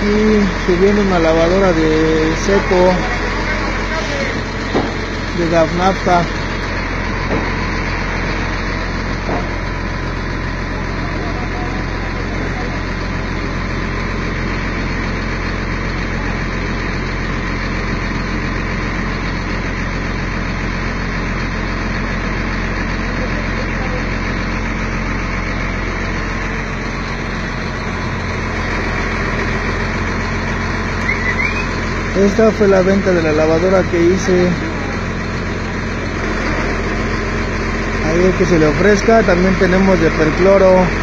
aquí subiendo una lavadora de seco de gas nafta. Esta fue la venta de la lavadora que hice. Ahí el que se le ofrezca. También tenemos de percloro.